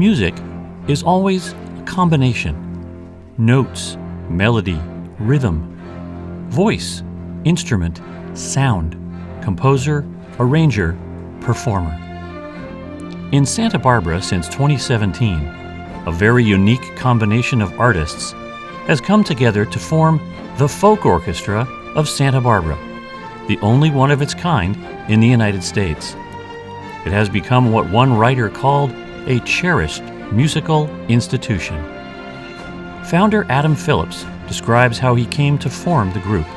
Music is always a combination. Notes, melody, rhythm, voice, instrument, sound, composer, arranger, performer. In Santa Barbara since 2017, a very unique combination of artists has come together to form the Folk Orchestra of Santa Barbara, the only one of its kind in the United States. It has become what one writer called a cherished musical institution. Founder Adam Phillips describes how he came to form the group.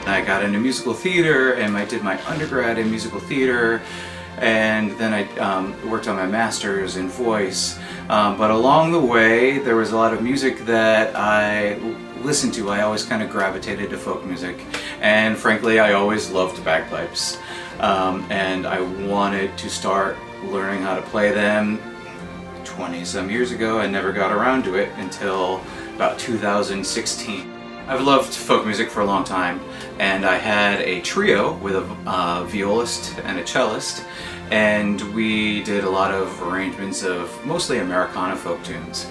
I got into musical theater and I did my undergrad in musical theater, and then I worked on my master's in voice. But along the way, there was a lot of music that I listened to. I always kind of gravitated to folk music, and frankly, I always loved bagpipes. And I wanted to start learning how to play them 20-some years ago. I never got around to it until about 2016. I've loved folk music for a long time, and I had a trio with a violist and a cellist, and we did a lot of arrangements of mostly Americana folk tunes.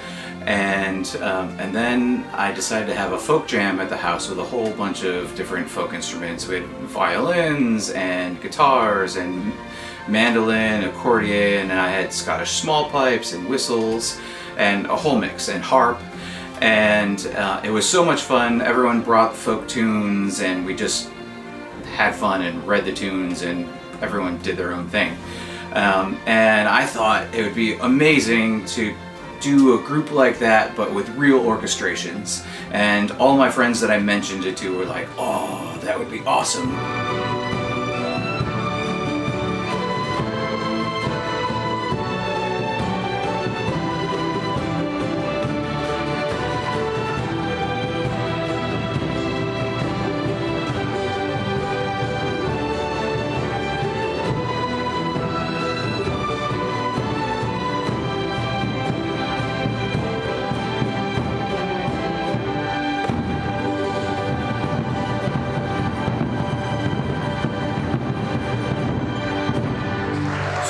And then I decided to have a folk jam at the house with a whole bunch of different folk instruments. We had violins and guitars and mandolin, accordion, and I had Scottish small pipes and whistles and a whole mix, and harp. And it was so much fun. Everyone brought folk tunes, and we just had fun and read the tunes, and everyone did their own thing. And I thought it would be amazing to do a group like that, but with real orchestrations. And all my friends that I mentioned it to were like, "Oh, that would be awesome."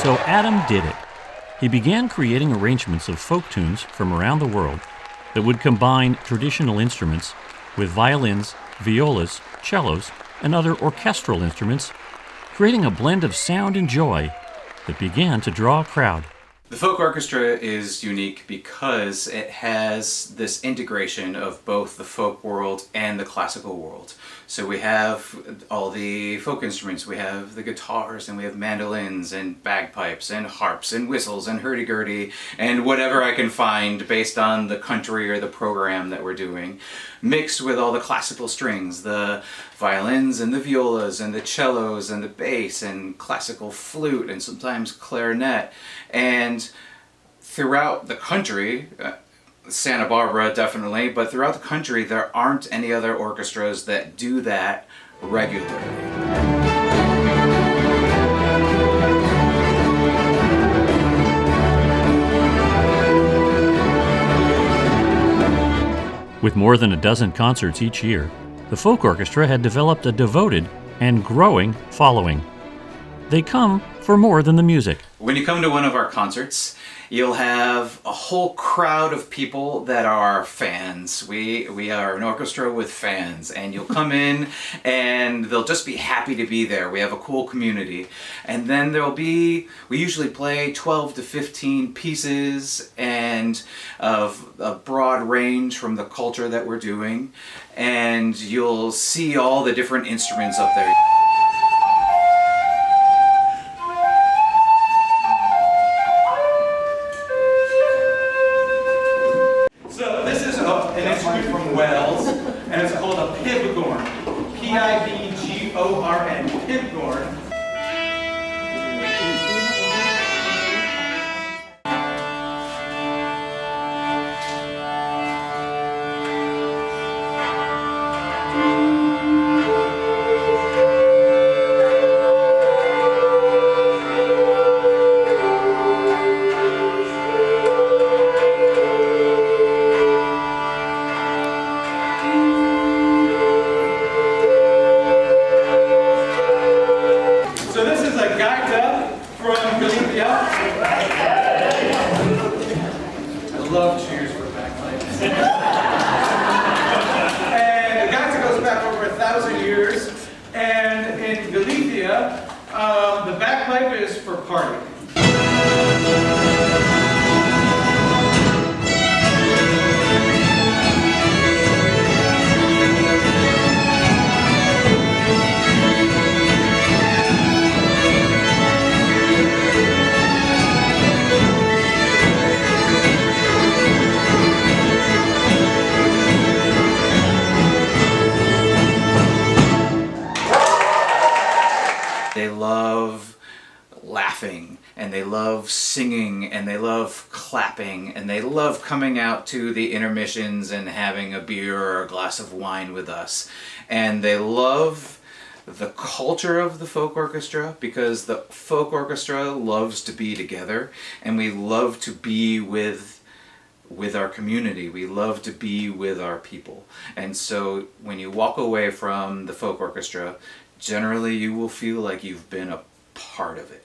So Adam did it. He began creating arrangements of folk tunes from around the world that would combine traditional instruments with violins, violas, cellos, and other orchestral instruments, creating a blend of sound and joy that began to draw a crowd. The folk orchestra is unique because it has this integration of both the folk world and the classical world. So we have all the folk instruments, we have the guitars, and we have mandolins and bagpipes and harps and whistles and hurdy-gurdy and whatever I can find based on the country or the program that we're doing, mixed with all the classical strings, the violins and the violas and the cellos and the bass and classical flute and sometimes clarinet. And throughout the country, Santa Barbara definitely, but throughout the country there aren't any other orchestras that do that regularly. With more than a dozen concerts each year, the Folk Orchestra had developed a devoted and growing following. They come for more than the music. When you come to one of our concerts, you'll have a whole crowd of people that are fans. We are an orchestra with fans, and you'll come in and they'll just be happy to be there. We have a cool community. And then we usually play 12 to 15 pieces and of a broad range from the culture that we're doing. And you'll see all the different instruments up there. An instrument from Wales, and it's called a pibgorn. P-I-B-G-O-R-N, pibgorn. in Galicia, the bagpipe is for party. They love laughing, and they love singing, and they love clapping, and they love coming out to the intermissions and having a beer or a glass of wine with us. And they love the culture of the folk orchestra, because the folk orchestra loves to be together, and we love to be with our community. We love to be with our people. And so when you walk away from the folk orchestra, generally you will feel like you've been a part of it.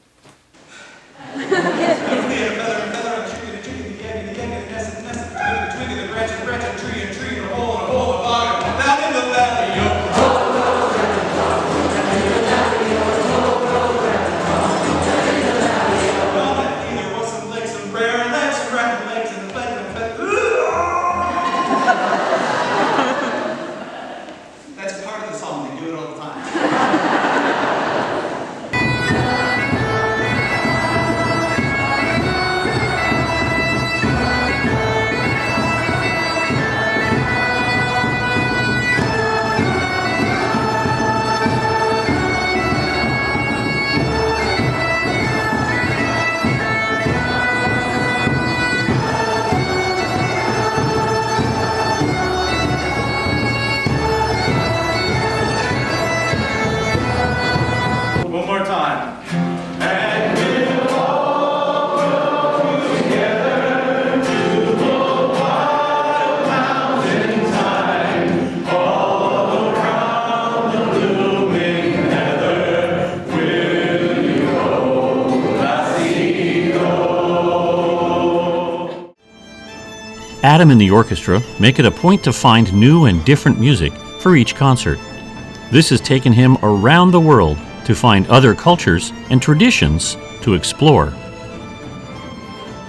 That's part of the song. They do it all the time. One more time. And we'll all go together to the wild mountain tide, all around the blooming heather. Will you go, lassie, go? Adam and the orchestra make it a point to find new and different music for each concert. This has taken him around the world to find other cultures and traditions to explore.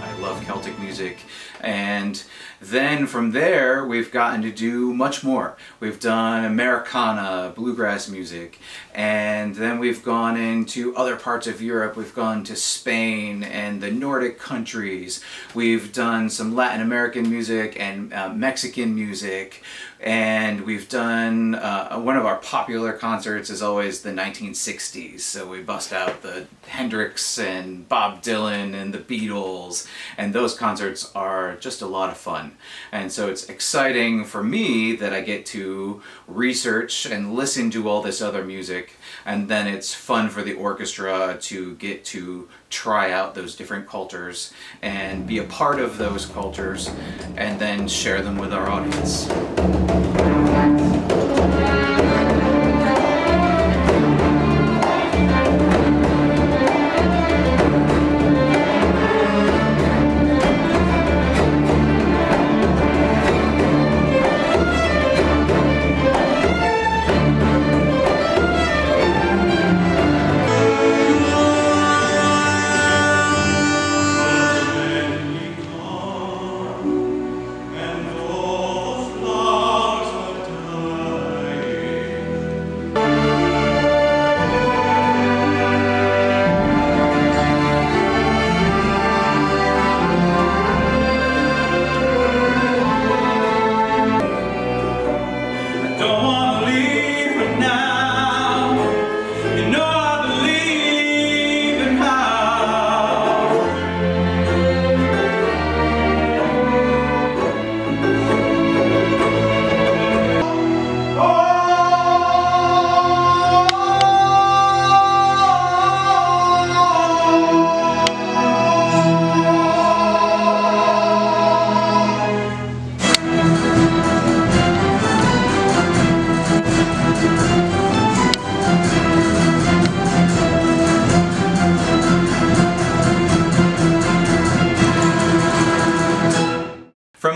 I love Celtic music, and then from there we've gotten to do much more. We've done Americana, bluegrass music, and then we've gone into other parts of Europe. We've gone to Spain and the Nordic countries. We've done some Latin American music and Mexican music, and we've done one of our popular concerts is always the 1960s. So we bust out the Hendrix and Bob Dylan and the Beatles, and those concerts are just a lot of fun. And so it's exciting for me that I get to research and listen to all this other music, and then it's fun for the orchestra to get to try out those different cultures and be a part of those cultures and then share them with our audience. And all the flowers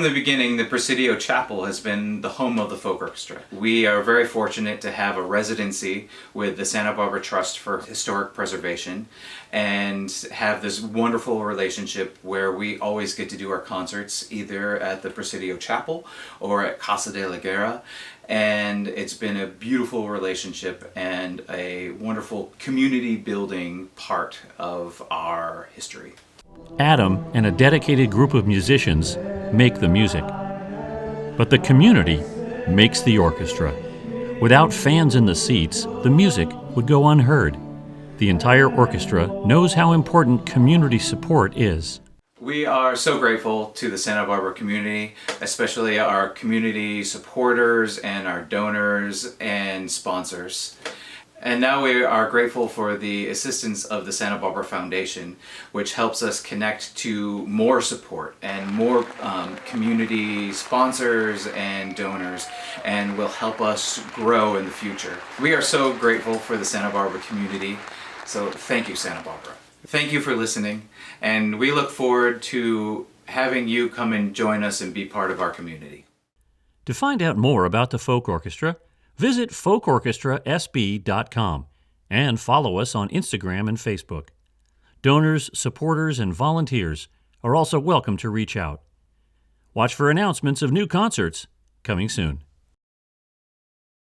From the beginning, the Presidio Chapel has been the home of the Folk Orchestra. We are very fortunate to have a residency with the Santa Barbara Trust for Historic Preservation and have this wonderful relationship where we always get to do our concerts either at the Presidio Chapel or at Casa de la Guerra. And it's been a beautiful relationship and a wonderful community building part of our history. Adam and a dedicated group of musicians make the music. But the community makes the orchestra. Without fans in the seats, the music would go unheard. The entire orchestra knows how important community support is. We are so grateful to the Santa Barbara community, especially our community supporters and our donors and sponsors. And now we are grateful for the assistance of the Santa Barbara Foundation, which helps us connect to more support and more community sponsors and donors, and will help us grow in the future. We are so grateful for the Santa Barbara community, so thank you, Santa Barbara. Thank you for listening, and we look forward to having you come and join us and be part of our community. To find out more about the Folk Orchestra, visit folkorchestrasb.com and follow us on Instagram and Facebook. Donors, supporters, and volunteers are also welcome to reach out. Watch for announcements of new concerts coming soon.